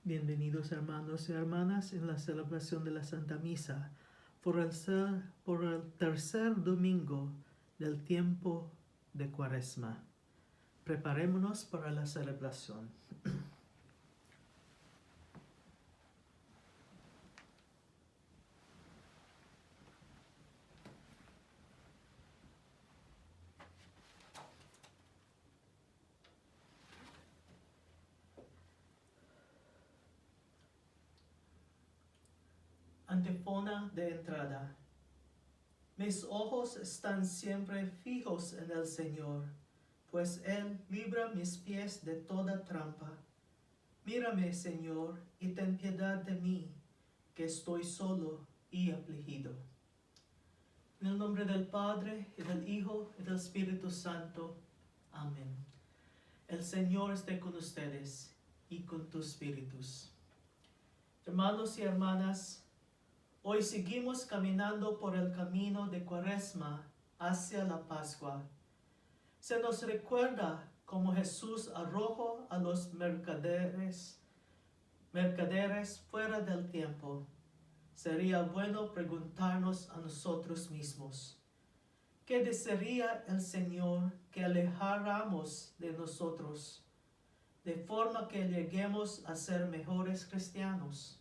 Bienvenidos hermanos y hermanas en la celebración de la Santa Misa por el tercer domingo del tiempo de Cuaresma. Preparémonos para la celebración. Antífona de entrada. Mis ojos están siempre fijos en el Señor, pues Él libra mis pies de toda trampa. Mírame, Señor, y ten piedad de mí, que estoy solo y afligido. En el nombre del Padre, y del Hijo, y del Espíritu Santo. Amén. El Señor esté con ustedes y con tus espíritus. Hermanos y hermanas, hoy seguimos caminando por el camino de Cuaresma hacia la Pascua. Se nos recuerda cómo Jesús arrojó a los mercaderes fuera del tiempo. Sería bueno preguntarnos a nosotros mismos, ¿qué desearía el Señor que alejáramos de nosotros, de forma que lleguemos a ser mejores cristianos?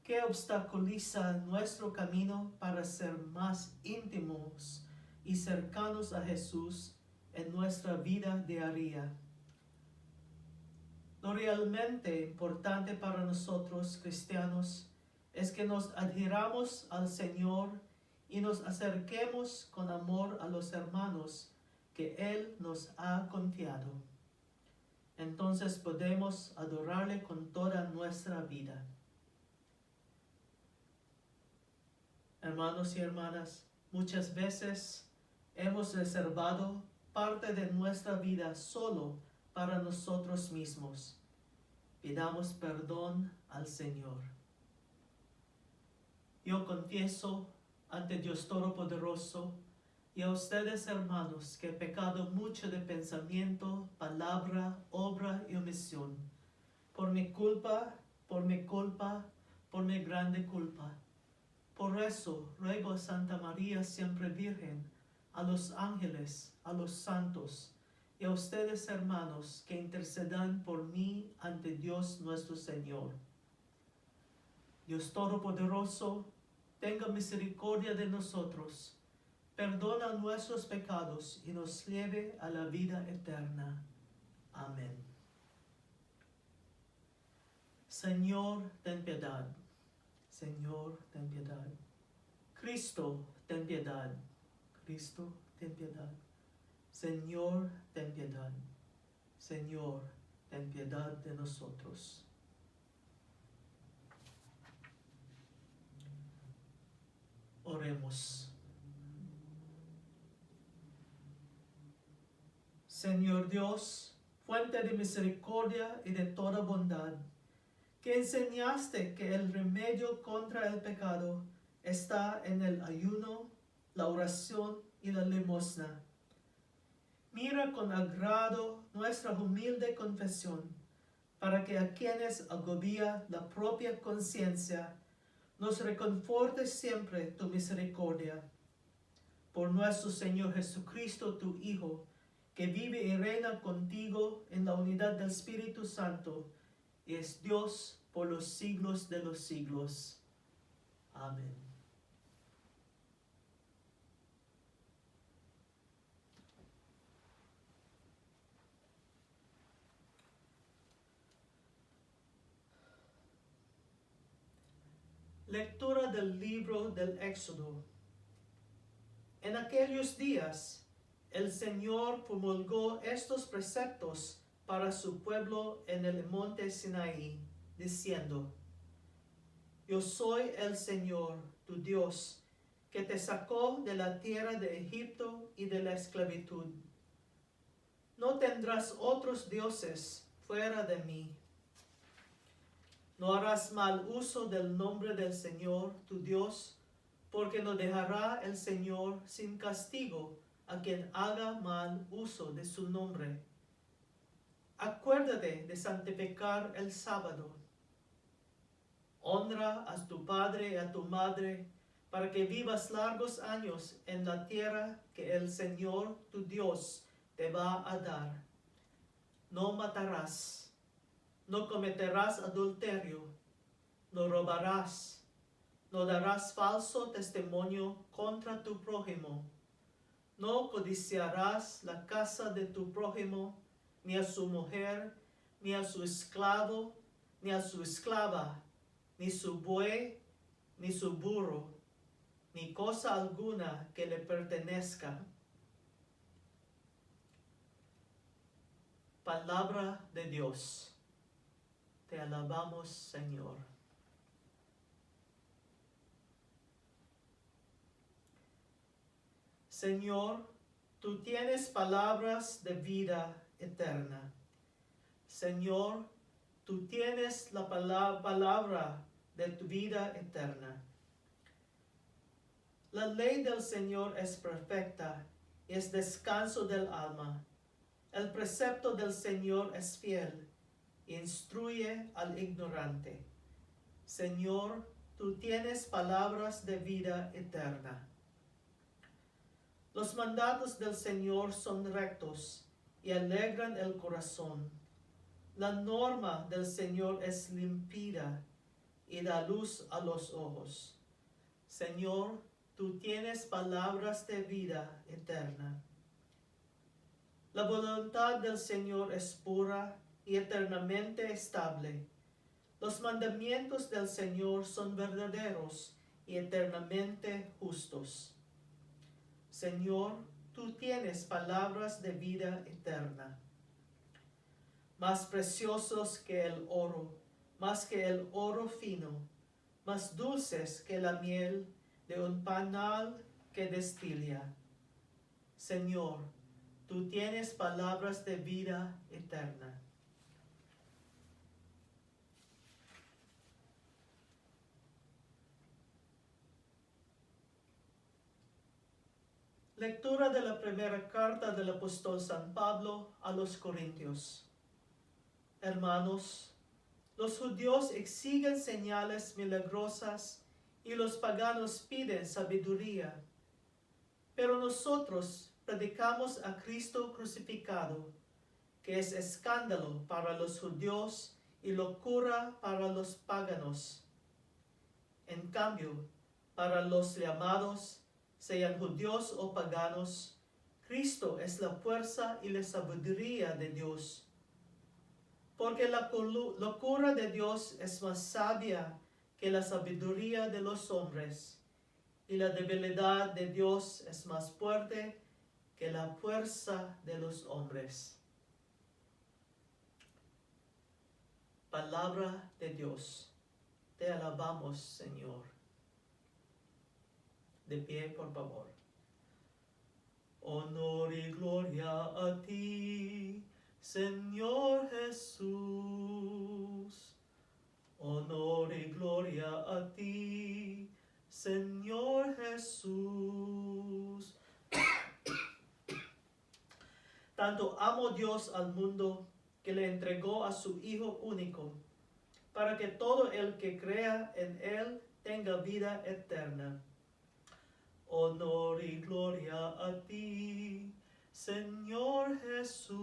¿Qué obstaculiza nuestro camino para ser más íntimos y cercanos a Jesús en nuestra vida diaria? Lo realmente importante para nosotros cristianos es que nos adhiramos al Señor y nos acerquemos con amor a los hermanos que Él nos ha confiado. Entonces podemos adorarle con toda nuestra vida. Hermanos y hermanas, muchas veces hemos reservado parte de nuestra vida solo para nosotros mismos. Pidamos perdón al Señor. Yo confieso ante Dios Todopoderoso y a ustedes, hermanos, que he pecado mucho de pensamiento, palabra, obra y omisión. Por mi culpa, por mi grande culpa. Por eso ruego a Santa María siempre Virgen, a los ángeles, a los santos, y a ustedes, hermanos, que intercedan por mí ante Dios nuestro Señor. Dios Todopoderoso, tenga misericordia de nosotros, perdona nuestros pecados y nos lleve a la vida eterna. Amén. Señor, ten piedad. Señor, ten piedad. Cristo, ten piedad. Cristo, ten piedad. Señor, ten piedad. Señor, ten piedad de nosotros. Oremos. Señor Dios, fuente de misericordia y de toda bondad, que enseñaste que el remedio contra el pecado está en el ayuno, la oración y la limosna. Mira con agrado nuestra humilde confesión, para que a quienes agobia la propia conciencia, nos reconforte siempre tu misericordia. Por nuestro Señor Jesucristo, tu Hijo, que vive y reina contigo en la unidad del Espíritu Santo, y es Dios por los siglos de los siglos. Amén. Lectura del libro del Éxodo. En aquellos días, el Señor promulgó estos preceptos para su pueblo en el monte Sinaí, diciendo: Yo soy el Señor, tu Dios, que te sacó de la tierra de Egipto y de la esclavitud. No tendrás otros dioses fuera de mí. No harás mal uso del nombre del Señor, tu Dios, porque no dejará el Señor sin castigo a quien haga mal uso de su nombre. Acuérdate de santificar el sábado. Honra a tu padre y a tu madre, para que vivas largos años en la tierra que el Señor tu Dios te va a dar. No matarás, no cometerás adulterio, no robarás, no darás falso testimonio contra tu prójimo, no codiciarás la casa de tu prójimo, ni a su mujer, ni a su esclavo, ni a su esclava, ni su buey, ni su burro, ni cosa alguna que le pertenezca. Palabra de Dios. Te alabamos, Señor. Señor, tú tienes palabras de vida eterna. Señor, tú tienes la palabra de tu vida eterna. La ley del Señor es perfecta y es descanso del alma. El precepto del Señor es fiel e instruye al ignorante. Señor, tú tienes palabras de vida eterna. Los mandatos del Señor son rectos y alegran el corazón. La norma del Señor es límpida y da luz a los ojos. Señor, tú tienes palabras de vida eterna. La voluntad del Señor es pura y eternamente estable. Los mandamientos del Señor son verdaderos y eternamente justos. Señor, tú tienes palabras de vida eterna. Más preciosos que el oro, más que el oro fino, más dulces que la miel de un panal que destila. Señor, tú tienes palabras de vida eterna. Lectura de la primera carta del apóstol San Pablo a los Corintios. Hermanos, los judíos exigen señales milagrosas y los paganos piden sabiduría. Pero nosotros predicamos a Cristo crucificado, que es escándalo para los judíos y locura para los paganos. En cambio, para los llamados, sean judíos o paganos, Cristo es la fuerza y la sabiduría de Dios. Porque la locura de Dios es más sabia que la sabiduría de los hombres, y la debilidad de Dios es más fuerte que la fuerza de los hombres. Palabra de Dios. Te alabamos, Señor. De pie, por favor. Honor y gloria a ti, Señor Jesús. Honor y gloria a ti, Señor Jesús. Tanto amó Dios al mundo que le entregó a su Hijo único, para que todo el que crea en Él tenga vida eterna. Honor y gloria a ti, Señor Jesús.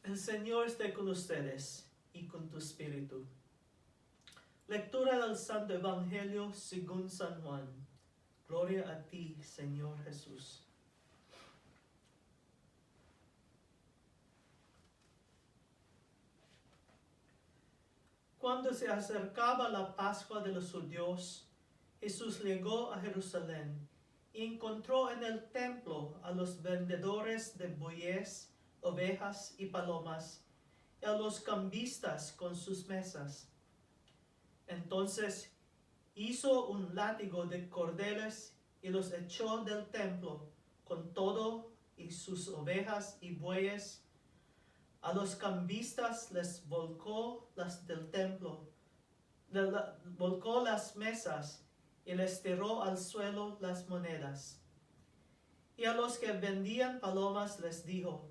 El Señor esté con ustedes y con tu espíritu. Lectura del Santo Evangelio según San Juan. Gloria a ti, Señor Jesús. Cuando se acercaba la Pascua de los judíos, Jesús llegó a Jerusalén y encontró en el templo a los vendedores de bueyes, ovejas y palomas, y a los cambistas con sus mesas. Entonces hizo un látigo de cordeles y los echó del templo con todo y sus ovejas y bueyes, A los cambistas les volcó las del templo, volcó las mesas y les tiró al suelo las monedas. Y a los que vendían palomas les dijo: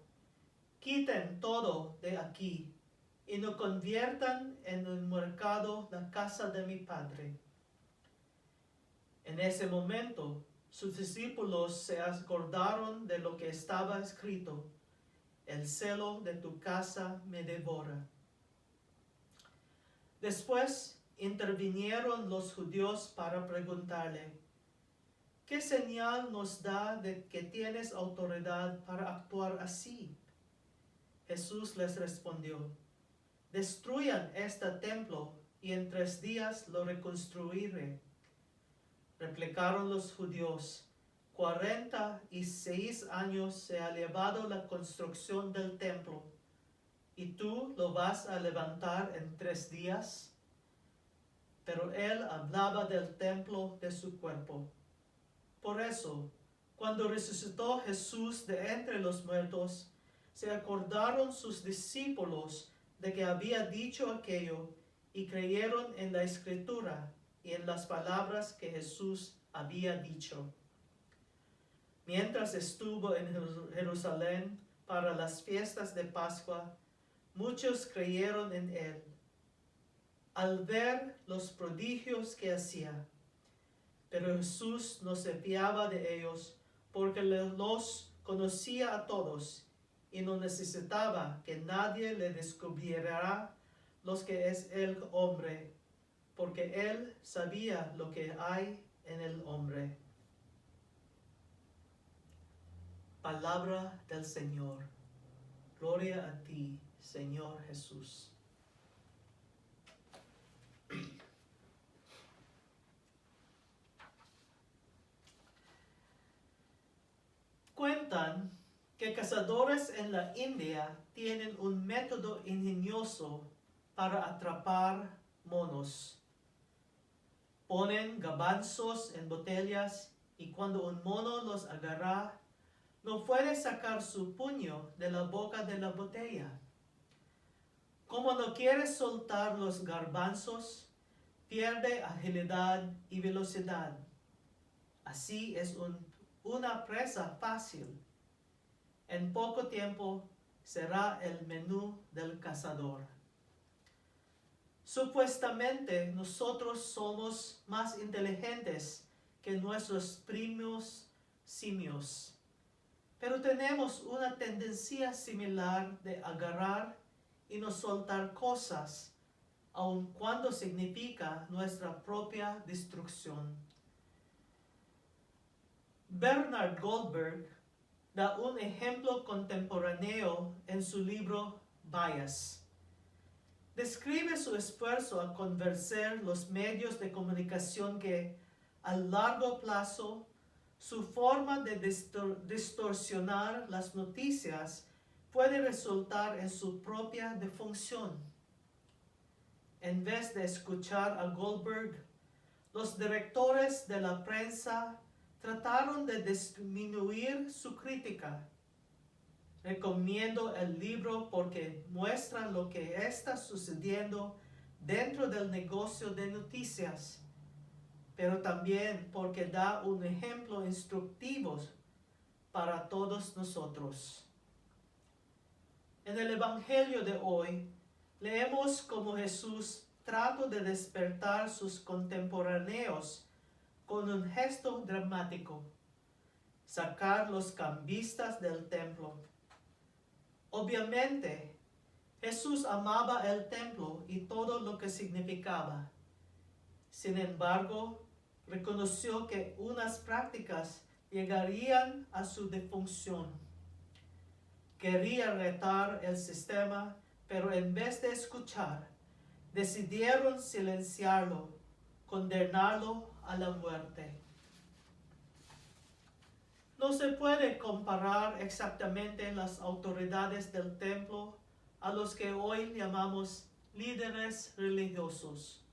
quiten todo de aquí y no conviertan en un mercado la casa de mi Padre. En ese momento sus discípulos se acordaron de lo que estaba escrito: el celo de tu casa me devora. Después intervinieron los judíos para preguntarle: ¿qué señal nos da de que tienes autoridad para actuar así? Jesús les respondió: destruyan este templo y en 3 días lo reconstruiré. Replicaron los judíos: 46 años se ha llevado la construcción del templo, ¿y tú lo vas a levantar en 3 días? Pero él hablaba del templo de su cuerpo. Por eso, cuando resucitó Jesús de entre los muertos, se acordaron sus discípulos de que había dicho aquello y creyeron en la Escritura y en las palabras que Jesús había dicho. Mientras estuvo en Jerusalén para las fiestas de Pascua, muchos creyeron en él, al ver los prodigios que hacía. Pero Jesús no se fiaba de ellos, porque los conocía a todos y no necesitaba que nadie le descubriera lo que es el hombre, porque él sabía lo que hay en el hombre. Palabra del Señor. Gloria a ti, Señor Jesús. Cuentan que cazadores en la India tienen un método ingenioso para atrapar monos. Ponen garbanzos en botellas y cuando un mono los agarra, no puede sacar su puño de la boca de la botella. Como no quiere soltar los garbanzos, pierde agilidad y velocidad. Así es una presa fácil. En poco tiempo será el menú del cazador. Supuestamente nosotros somos más inteligentes que nuestros primos simios, pero tenemos una tendencia similar de agarrar y no soltar cosas, aun cuando significa nuestra propia destrucción. Bernard Goldberg da un ejemplo contemporáneo en su libro Bias. Describe su esfuerzo a convencer los medios de comunicación que, a largo plazo, su forma de distorsionar las noticias puede resultar en su propia defunción. En vez de escuchar a Goldberg, los directores de la prensa trataron de disminuir su crítica. Recomiendo el libro porque muestra lo que está sucediendo dentro del negocio de noticias, pero también porque da un ejemplo instructivo para todos nosotros. En el Evangelio de hoy, leemos cómo Jesús trató de despertar sus contemporáneos con un gesto dramático: sacar los cambistas del templo. Obviamente, Jesús amaba el templo y todo lo que significaba. Sin embargo, reconoció que unas prácticas llegarían a su defunción. Quería retar el sistema, pero en vez de escuchar, decidieron silenciarlo, condenarlo a la muerte. No se puede comparar exactamente las autoridades del templo a los que hoy llamamos líderes religiosos.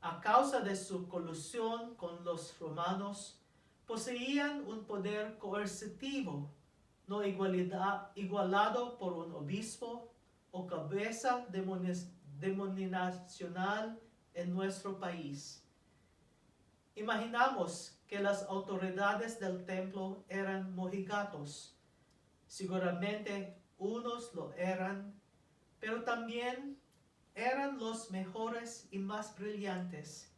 A causa de su colusión con los romanos, poseían un poder coercitivo, no igualado por un obispo o cabeza denominacional en nuestro país. Imaginamos que las autoridades del templo eran mojigatos. Seguramente unos lo eran, pero también eran los mejores y más brillantes,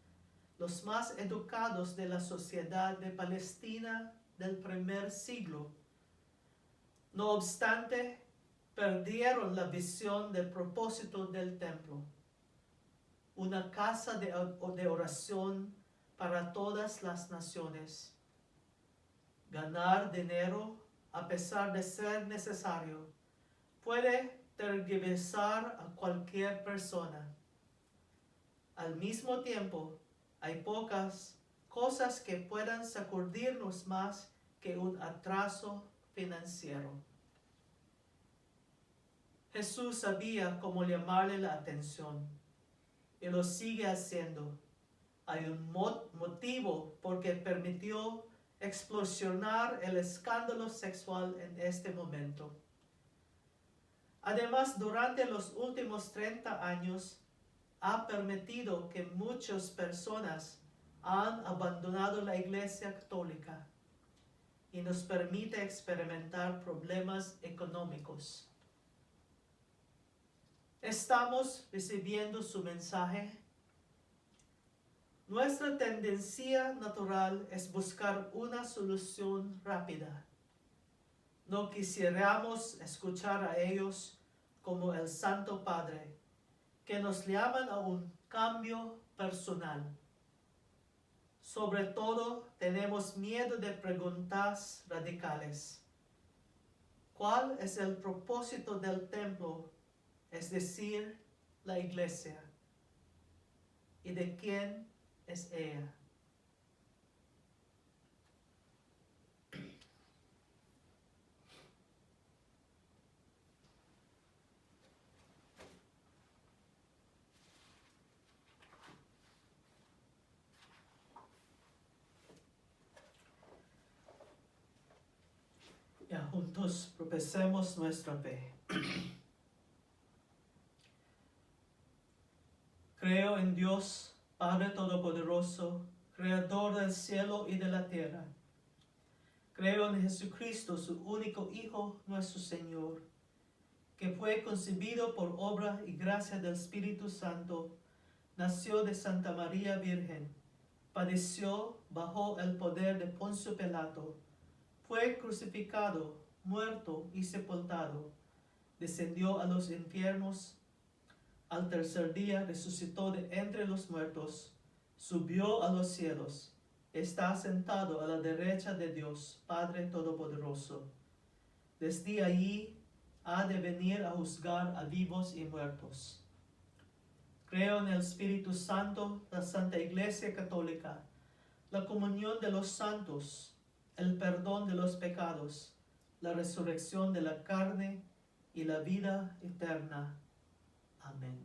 los más educados de la sociedad de Palestina del primer siglo. No obstante, perdieron la visión del propósito del templo, una casa de oración para todas las naciones. Ganar dinero, a pesar de ser necesario, puede tergiversar a cualquier persona. Al mismo tiempo, hay pocas cosas que puedan sacudirnos más que un atraso financiero. Jesús sabía cómo llamarle la atención y lo sigue haciendo. Hay un motivo por que permitió explosionar el escándalo sexual en este momento. Además, durante los últimos 30 años, ha permitido que muchas personas han abandonado la Iglesia Católica y nos permite experimentar problemas económicos. ¿Estamos recibiendo su mensaje? Nuestra tendencia natural es buscar una solución rápida. No quisiéramos escuchar a ellos como el Santo Padre, que nos llaman a un cambio personal. Sobre todo, tenemos miedo de preguntas radicales. ¿Cuál es el propósito del templo, es decir, la iglesia? ¿Y de quién es ella? Ya juntos profesemos nuestra fe. Creo en Dios, Padre Todopoderoso, Creador del cielo y de la tierra. Creo en Jesucristo, su único Hijo, nuestro Señor, que fue concebido por obra y gracia del Espíritu Santo, nació de Santa María Virgen, padeció bajo el poder de Poncio Pilato, fue crucificado, muerto y sepultado, descendió a los infiernos, al tercer día resucitó de entre los muertos, subió a los cielos, está sentado a la derecha de Dios, Padre Todopoderoso. Desde allí ha de venir a juzgar a vivos y muertos. Creo en el Espíritu Santo, la Santa Iglesia Católica, la comunión de los santos, el perdón de los pecados, la resurrección de la carne y la vida eterna. Amén.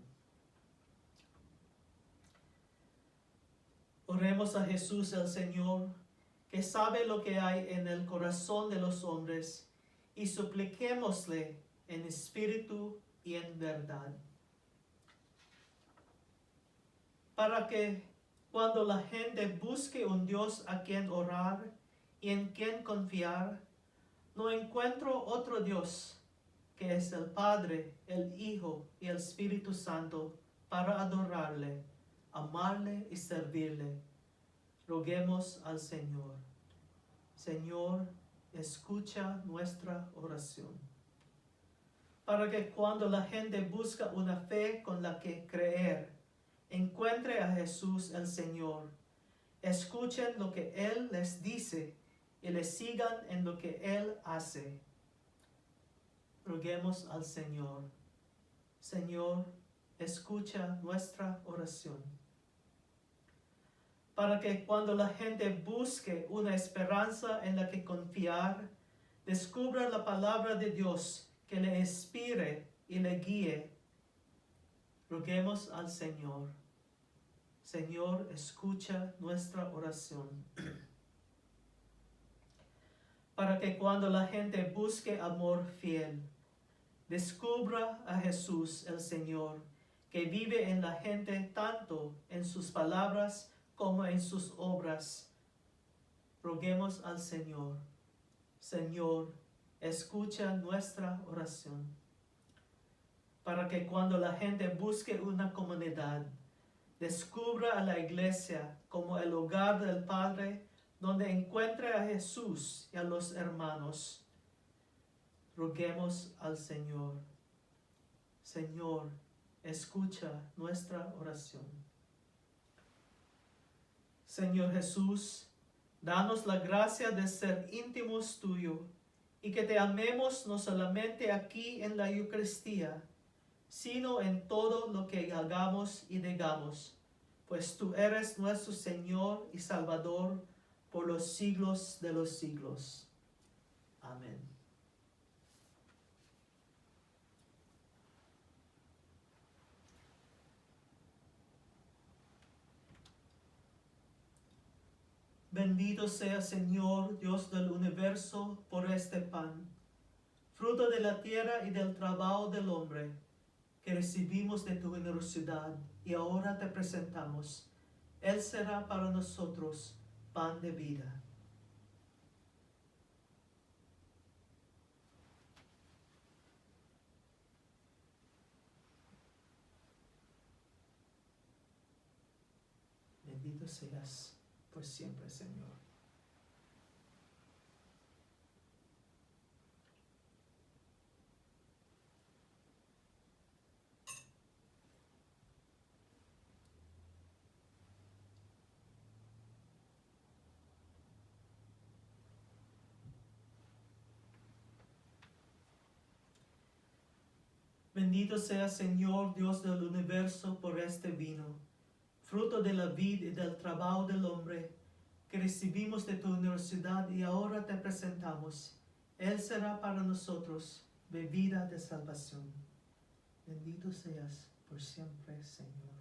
Oremos a Jesús el Señor, que sabe lo que hay en el corazón de los hombres, y supliquémosle en espíritu y en verdad. Para que cuando la gente busque un Dios a quien orar y en quien confiar, no encuentro otro Dios, que es el Padre, el Hijo y el Espíritu Santo, para adorarle, amarle y servirle. Roguemos al Señor. Señor, escucha nuestra oración. Para que cuando la gente busca una fe con la que creer, encuentre a Jesús el Señor, escuchen lo que Él les dice y le sigan en lo que Él hace. Roguemos al Señor. Señor, escucha nuestra oración. Para que cuando la gente busque una esperanza en la que confiar, descubra la palabra de Dios que le inspire y le guíe. Roguemos al Señor. Señor, escucha nuestra oración. para que cuando la gente busque amor fiel, descubra a Jesús el Señor, que vive en la gente tanto en sus palabras como en sus obras. Roguemos al Señor. Señor, escucha nuestra oración, para que cuando la gente busque una comunidad, descubra a la iglesia como el hogar del Padre, donde encuentre a Jesús y a los hermanos. Roguemos al Señor. Señor, escucha nuestra oración. Señor Jesús, danos la gracia de ser íntimos tuyo y que te amemos no solamente aquí en la Eucaristía, sino en todo lo que hagamos y digamos, pues tú eres nuestro Señor y Salvador por los siglos de los siglos. Amén. Bendito sea Señor, Dios del universo, por este pan, fruto de la tierra y del trabajo del hombre, que recibimos de tu generosidad y ahora te presentamos. Él será para nosotros pan de vida. Bendito seas por siempre, Señor. Bendito sea Señor, Dios del universo, por este vino, fruto de la vid y del trabajo del hombre, que recibimos de tu generosidad y ahora te presentamos. Él será para nosotros bebida de salvación. Bendito seas por siempre, Señor.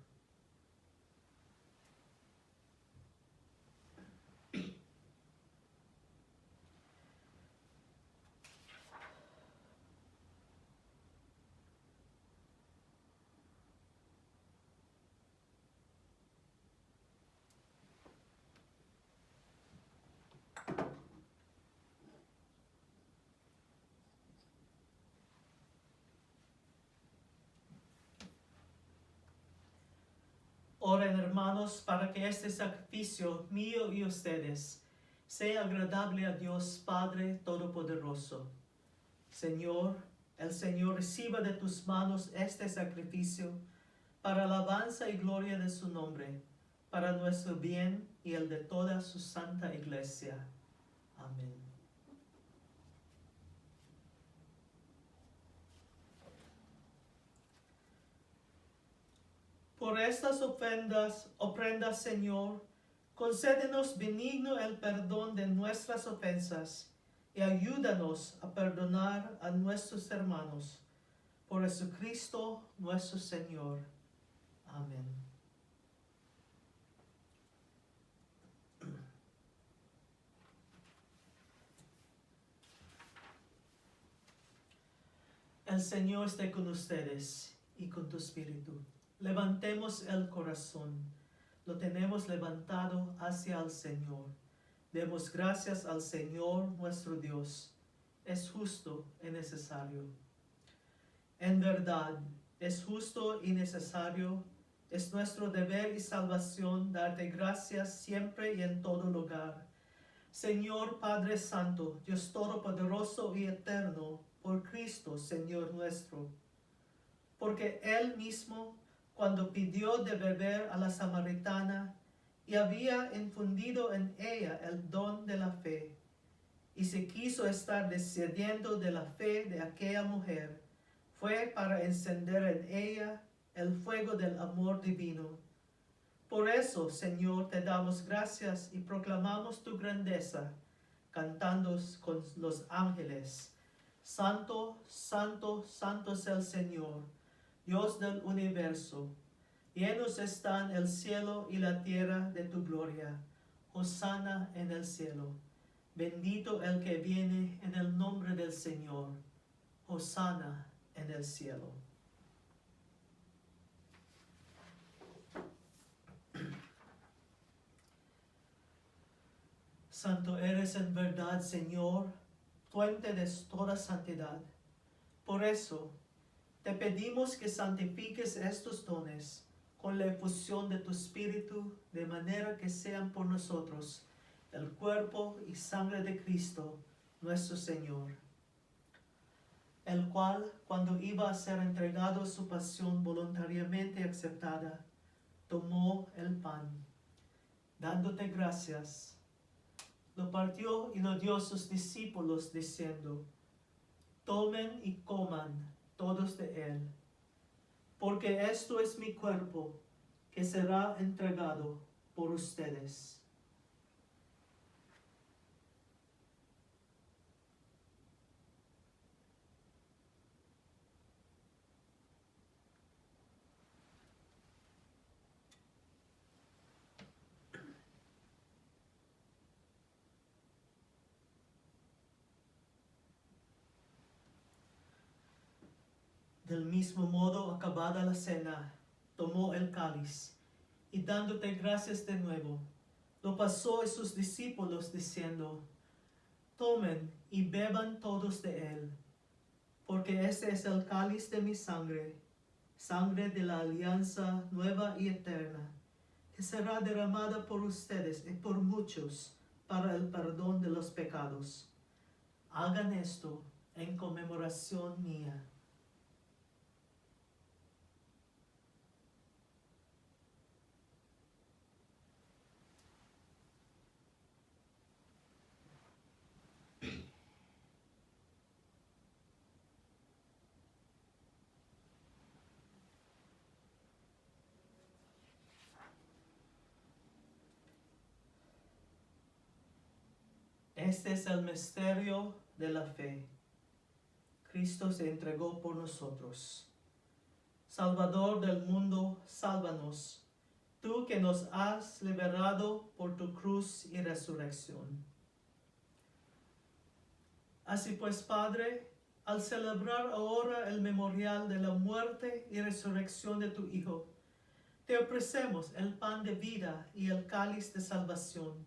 Oren, hermanos, para que este sacrificio mío y ustedes sea agradable a Dios Padre Todopoderoso. Señor, el Señor reciba de tus manos este sacrificio para alabanza y gloria de su nombre, para nuestro bien y el de toda su santa iglesia. Amén. Por estas ofrendas, Señor, concédenos benigno el perdón de nuestras ofensas y ayúdanos a perdonar a nuestros hermanos. Por Jesucristo nuestro Señor. Amén. El Señor esté con ustedes y con tu espíritu. Levantemos el corazón. Lo tenemos levantado hacia el Señor. Demos gracias al Señor nuestro Dios. Es justo y necesario. En verdad, es justo y necesario. Es nuestro deber y salvación darte gracias siempre y en todo lugar. Señor Padre Santo, Dios Todopoderoso y Eterno, por Cristo, Señor nuestro. Porque Él mismo, cuando pidió de beber a la samaritana, y había infundido en ella el don de la fe, y se quiso estar decidiendo de la fe de aquella mujer, fue para encender en ella el fuego del amor divino. Por eso, Señor, te damos gracias y proclamamos tu grandeza, cantando con los ángeles. Santo, santo, santo es el Señor, Dios del universo. Llenos están el cielo y la tierra de tu gloria. Hosana en el cielo. Bendito el que viene en el nombre del Señor. Hosana en el cielo. Santo eres en verdad, Señor, fuente de toda santidad. Por eso, te pedimos que santifiques estos dones con la efusión de tu Espíritu, de manera que sean por nosotros el cuerpo y sangre de Cristo, nuestro Señor, el cual, cuando iba a ser entregado a su pasión voluntariamente aceptada, tomó el pan, dándote gracias, lo partió y lo dio a sus discípulos, diciendo: tomen y coman todos de él, porque esto es mi cuerpo, que será entregado por ustedes. Del mismo modo, acabada la cena, tomó el cáliz, y dándote gracias de nuevo, lo pasó a sus discípulos, diciendo: tomen y beban todos de él, porque este es el cáliz de mi sangre, sangre de la alianza nueva y eterna, que será derramada por ustedes y por muchos para el perdón de los pecados. Hagan esto en conmemoración mía. Este es el misterio de la fe. Cristo se entregó por nosotros. Salvador del mundo, sálvanos, tú que nos has liberado por tu cruz y resurrección. Así pues, Padre, al celebrar ahora el memorial de la muerte y resurrección de tu Hijo, te ofrecemos el pan de vida y el cáliz de salvación,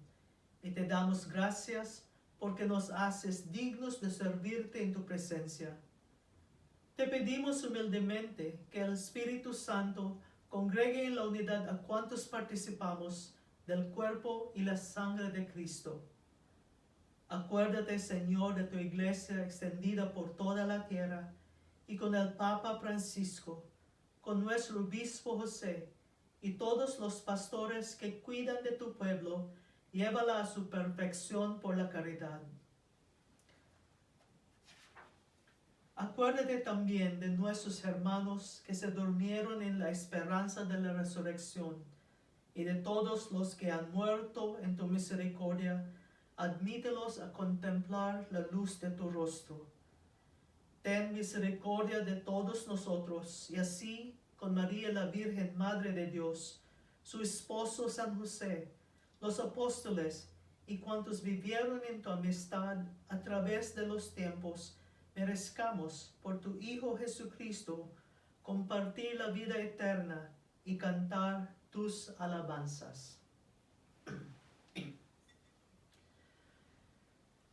y te damos gracias porque nos haces dignos de servirte en tu presencia. Te pedimos humildemente que el Espíritu Santo congregue en la unidad a cuantos participamos del cuerpo y la sangre de Cristo. Acuérdate, Señor, de tu iglesia extendida por toda la tierra, y con el Papa Francisco, con nuestro obispo José, y todos los pastores que cuidan de tu pueblo, llévala a su perfección por la caridad. Acuérdate también de nuestros hermanos que se durmieron en la esperanza de la resurrección, y de todos los que han muerto en tu misericordia. Admítelos a contemplar la luz de tu rostro. Ten misericordia de todos nosotros, y así, con María la Virgen, Madre de Dios, su esposo San José, los apóstoles y cuantos vivieron en tu amistad a través de los tiempos, merezcamos por tu Hijo Jesucristo compartir la vida eterna y cantar tus alabanzas.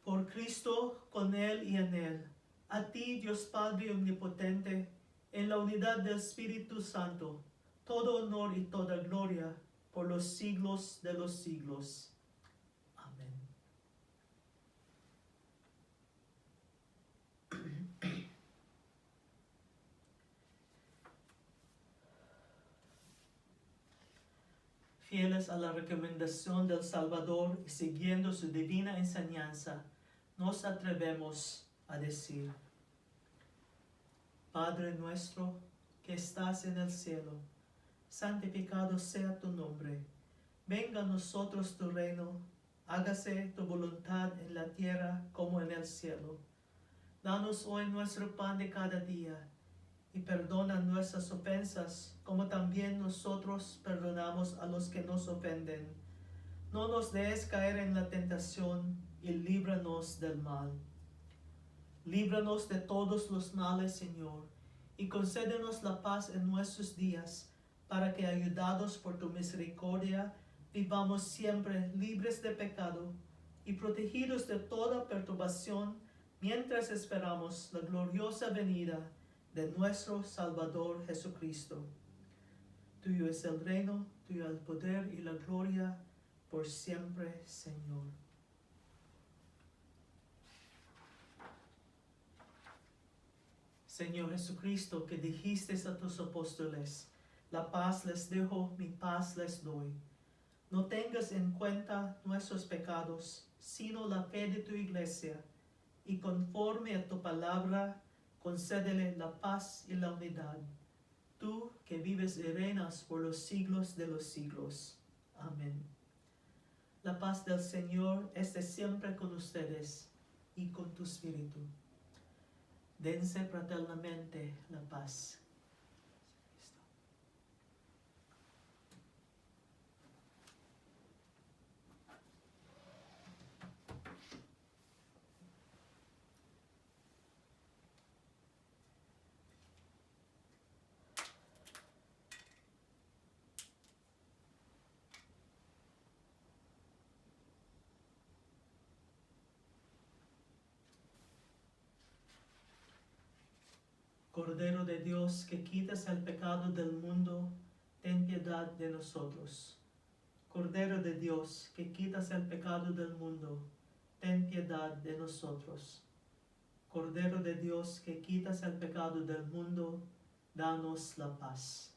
Por Cristo, con Él y en Él, a ti, Dios Padre Omnipotente, en la unidad del Espíritu Santo, todo honor y toda gloria por los siglos de los siglos. Amén. Fieles a la recomendación del Salvador y siguiendo su divina enseñanza, nos atrevemos a decir: Padre nuestro que estás en el cielo, santificado sea tu nombre. Venga a nosotros tu reino, hágase tu voluntad en la tierra como en el cielo. Danos hoy nuestro pan de cada día, y perdona nuestras ofensas, como también nosotros perdonamos a los que nos ofenden. No nos dejes caer en la tentación, y líbranos del mal. Líbranos de todos los males, Señor, y concédenos la paz en nuestros días, para que, ayudados por tu misericordia, vivamos siempre libres de pecado y protegidos de toda perturbación, mientras esperamos la gloriosa venida de nuestro Salvador Jesucristo. Tuyo es el reino, tuyo el poder y la gloria, por siempre, Señor. Señor Jesucristo, que dijiste a tus apóstoles, la paz les dejo, mi paz les doy. No tengas en cuenta nuestros pecados, sino la fe de tu iglesia, y conforme a tu palabra, concédele la paz y la unidad. Tú que vives y reinas por los siglos de los siglos. Amén. La paz del Señor esté siempre con ustedes y con tu espíritu. Dense fraternamente la paz. Cordero de Dios, que quitas el pecado del mundo, ten piedad de nosotros. Cordero de Dios, que quitas el pecado del mundo, ten piedad de nosotros. Cordero de Dios, que quitas el pecado del mundo, danos la paz.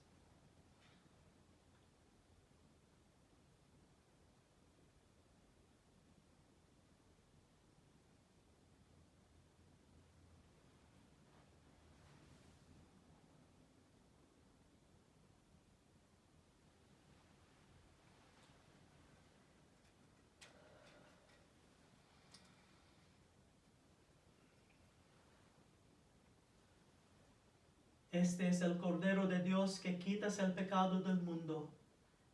Este es el Cordero de Dios que quitas el pecado del mundo.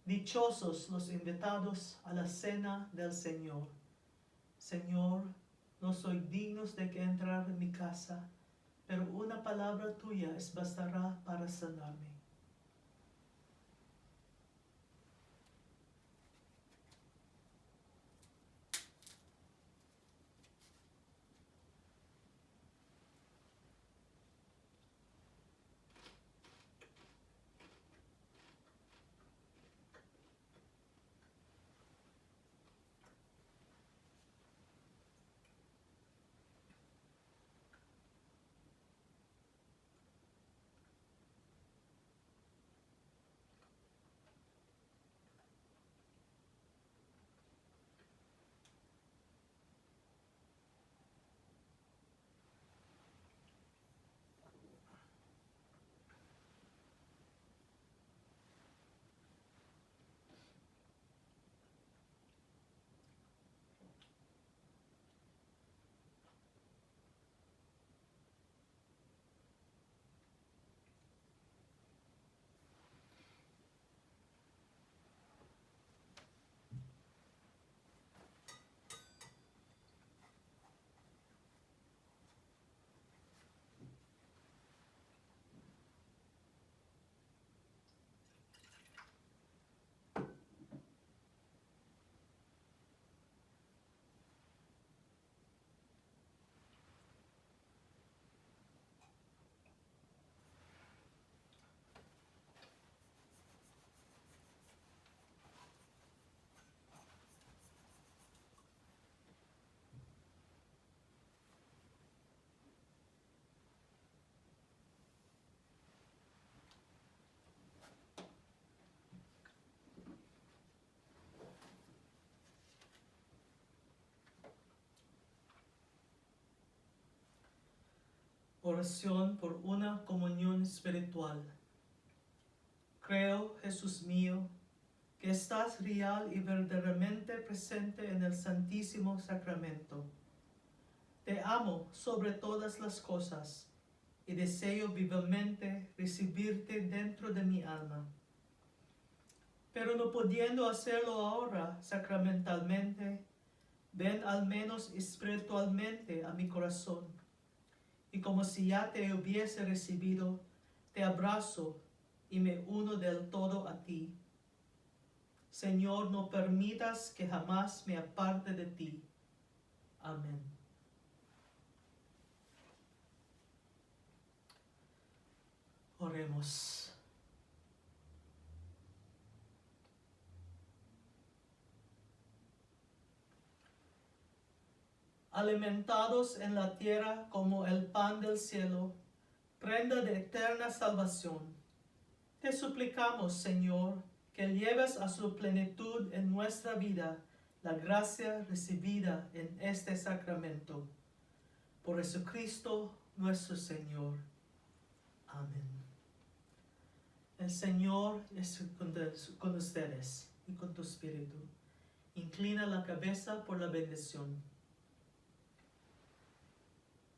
Dichosos los invitados a la cena del Señor. Señor, no soy digno de que entrar en mi casa, pero una palabra tuya bastará para sanarme. Oración por una comunión espiritual. Creo, Jesús mío, que estás real y verdaderamente presente en el Santísimo Sacramento. Te amo sobre todas las cosas y deseo vivamente recibirte dentro de mi alma. Pero no pudiendo hacerlo ahora sacramentalmente, Ven al menos espiritualmente a mi corazón, y como si ya te hubiese recibido, te abrazo y me uno del todo a ti. Señor, no permitas que jamás me aparte de ti. Amén. Oremos. Alimentados en la tierra como el pan del cielo, prenda de eterna salvación, te suplicamos, Señor, que lleves a su plenitud en nuestra vida la gracia recibida en este sacramento. Por Jesucristo nuestro Señor. Amén. El Señor es con ustedes y con tu espíritu. Inclina la cabeza por la bendición.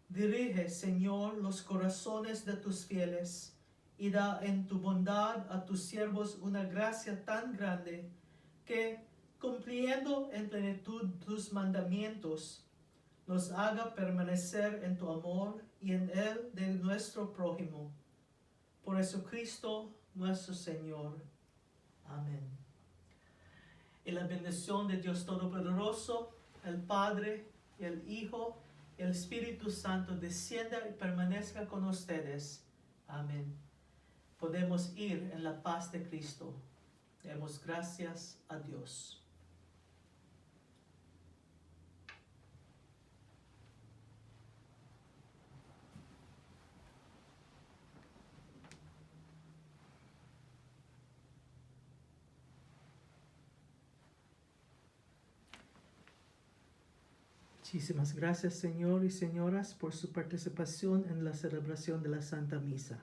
Dirige, Señor, los corazones de tus fieles y da en tu bondad a tus siervos una gracia tan grande que, cumpliendo en plenitud tus mandamientos, nos haga permanecer en tu amor y en el de nuestro prójimo. Por Jesucristo nuestro Señor. Amén. Y la bendición de Dios Todopoderoso, el Padre, el Hijo, el Espíritu Santo descienda y permanezca con ustedes. Amén. Podemos ir en la paz de Cristo. Demos gracias a Dios. Muchísimas gracias, Señor y señoras, por su participación en la celebración de la Santa Misa.